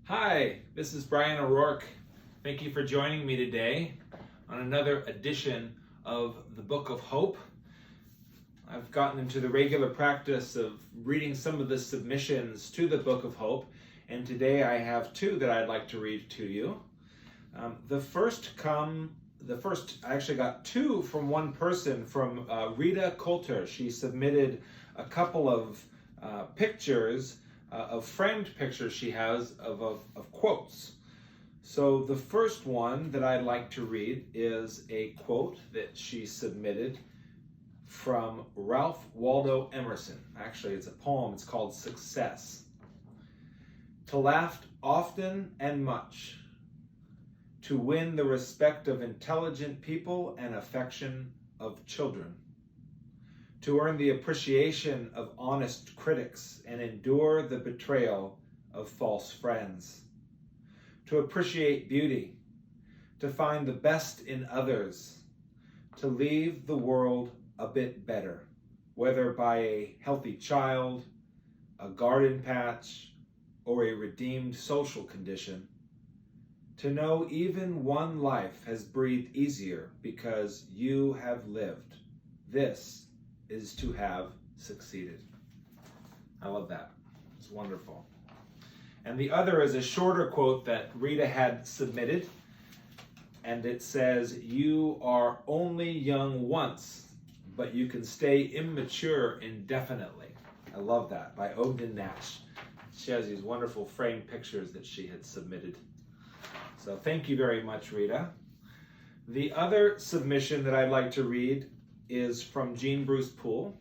Hi, this is Brian O'Rourke. Thank you for joining me today on another edition of the Book of Hope. I've gotten into the regular practice of reading some of the submissions to the Book of Hope, and today I have two that I'd like to read to you. I actually got two from one person, from Rita Coulter. She submitted a couple of pictures of framed pictures she has of quotes. So the first one that I'd like to read is a quote that she submitted from Ralph Waldo Emerson. Actually, it's a poem. It's called Success. To laugh often and much, to win the respect of intelligent people and affection of children, to earn the appreciation of honest critics and endure the betrayal of false friends, to appreciate beauty, to find the best in others, to leave the world a bit better, whether by a healthy child, a garden patch, or a redeemed social condition, to know even one life has breathed easier because you have lived. This is to have succeeded. I love that. It's wonderful. And the other is a shorter quote that Rita had submitted, and it says, "You are only young once, but you can stay immature indefinitely." I love that, by Ogden Nash. She has these wonderful framed pictures that she had submitted. So thank you very much, Rita. The other submission that I'd like to read is from Jean Bruce Poole,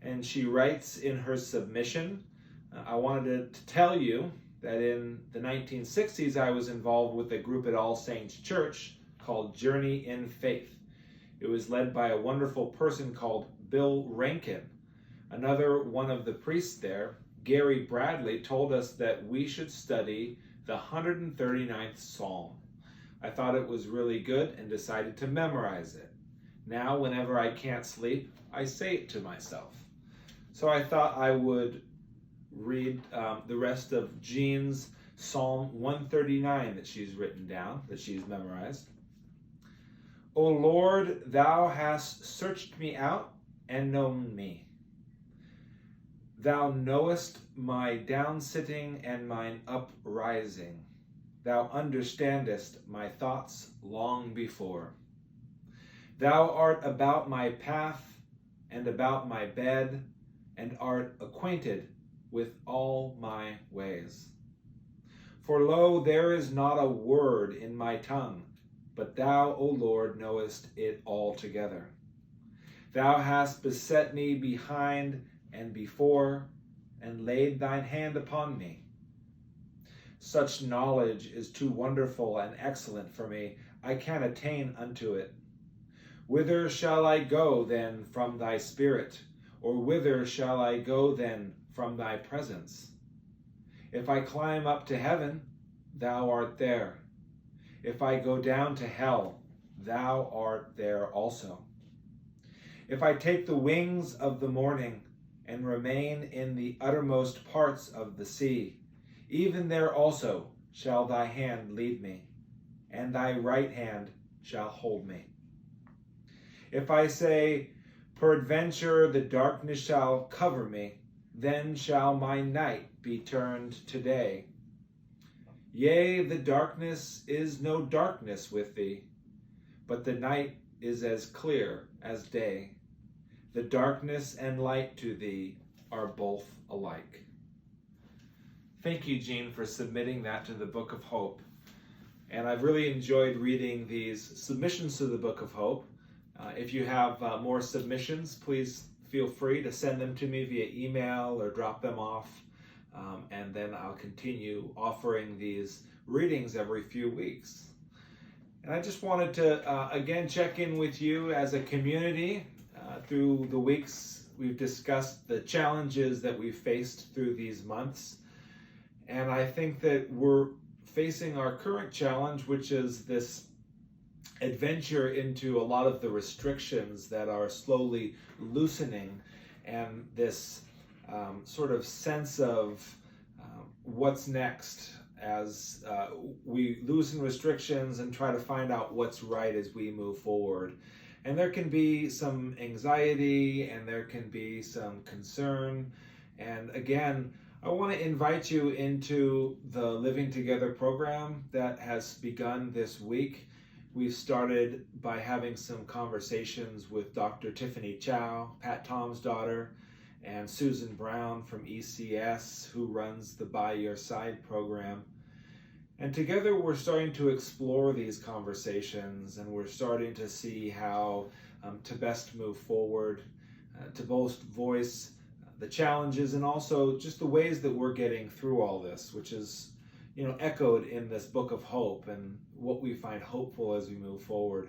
and she writes in her submission, I wanted to tell you that in the 1960s I was involved with a group at All Saints Church called Journey in Faith. It was led by a wonderful person called Bill Rankin. Another one of the priests there, Gary Bradley, told us that we should study the 139th Psalm. I thought it was really good and decided to memorize it. Now, whenever I can't sleep, I say it to myself. So I thought I would read the rest of Jean's Psalm 139 that she's written down, that she's memorized. O Lord, thou hast searched me out and known me. Thou knowest my downsitting and mine uprising. Thou understandest my thoughts long before. Thou art about my path and about my bed, and art acquainted with all my ways. For lo, there is not a word in my tongue, but thou, O Lord, knowest it altogether. Thou hast beset me behind and before, and laid thine hand upon me. Such knowledge is too wonderful and excellent for me, I can attain unto it. Whither shall I go then from thy spirit? Or whither shall I go then from thy presence? If I climb up to heaven, thou art there. If I go down to hell, thou art there also. If I take the wings of the morning and remain in the uttermost parts of the sea, even there also shall thy hand lead me, and thy right hand shall hold me. If I say, peradventure the darkness shall cover me, then shall my night be turned to day. Yea, the darkness is no darkness with thee, but the night is as clear as day. The darkness and light to thee are both alike. Thank you, Jean, for submitting that to the Book of Hope. And I've really enjoyed reading these submissions to the Book of Hope. If you have more submissions, please feel free to send them to me via email or drop them off, and then I'll continue offering these readings every few weeks. And I just wanted to again check in with you as a community. Through the weeks, we've discussed the challenges that we've faced through these months, and I think that we're facing our current challenge, which is this adventure into a lot of the restrictions that are slowly loosening, and this sort of sense of what's next as we loosen restrictions and try to find out what's right as we move forward. And there can be some anxiety and there can be some concern. And again, I want to invite you into the Living Together program that has begun this week. We started by having some conversations with Dr. Tiffany Chow, Pat Tom's daughter, and Susan Brown from ECS, who runs the By Your Side program. And together we're starting to explore these conversations, and we're starting to see how to best move forward, to both voice the challenges and also just the ways that we're getting through all this, which is, echoed in this book of hope and what we find hopeful as we move forward.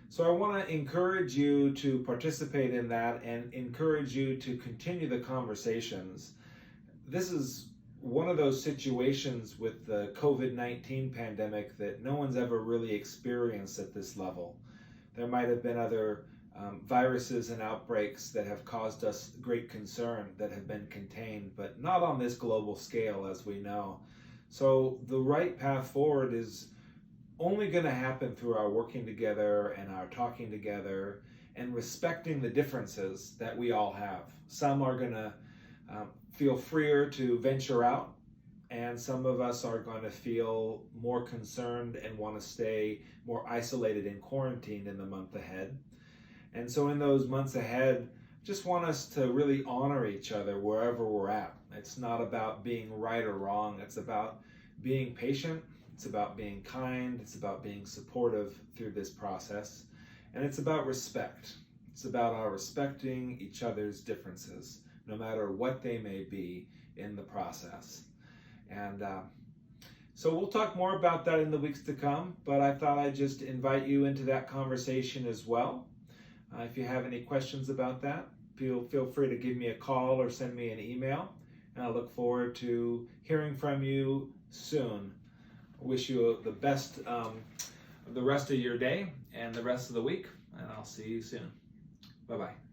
So I want to encourage you to participate in that and encourage you to continue the conversations. This is one of those situations with the COVID-19 pandemic that no one's ever really experienced at this level. There might have been other viruses and outbreaks that have caused us great concern that have been contained, but not on this global scale, as we know. So the right path forward is only going to happen through our working together and our talking together and respecting the differences that we all have. Some are going to feel freer to venture out, and some of us are going to feel more concerned and want to stay more isolated and quarantined in the month ahead. And so in those months ahead, just want us to really honor each other wherever we're at. It's not about being right or wrong. It's about being patient. It's about being kind. It's about being supportive through this process. And it's about respect. It's about our respecting each other's differences, no matter what they may be in the process. And so we'll talk more about that in the weeks to come, but I thought I'd just invite you into that conversation as well. If you have any questions about that, feel free to give me a call or send me an email, and I look forward to hearing from you soon. I wish you the best the rest of your day and the rest of the week, and I'll see you soon. Bye-bye.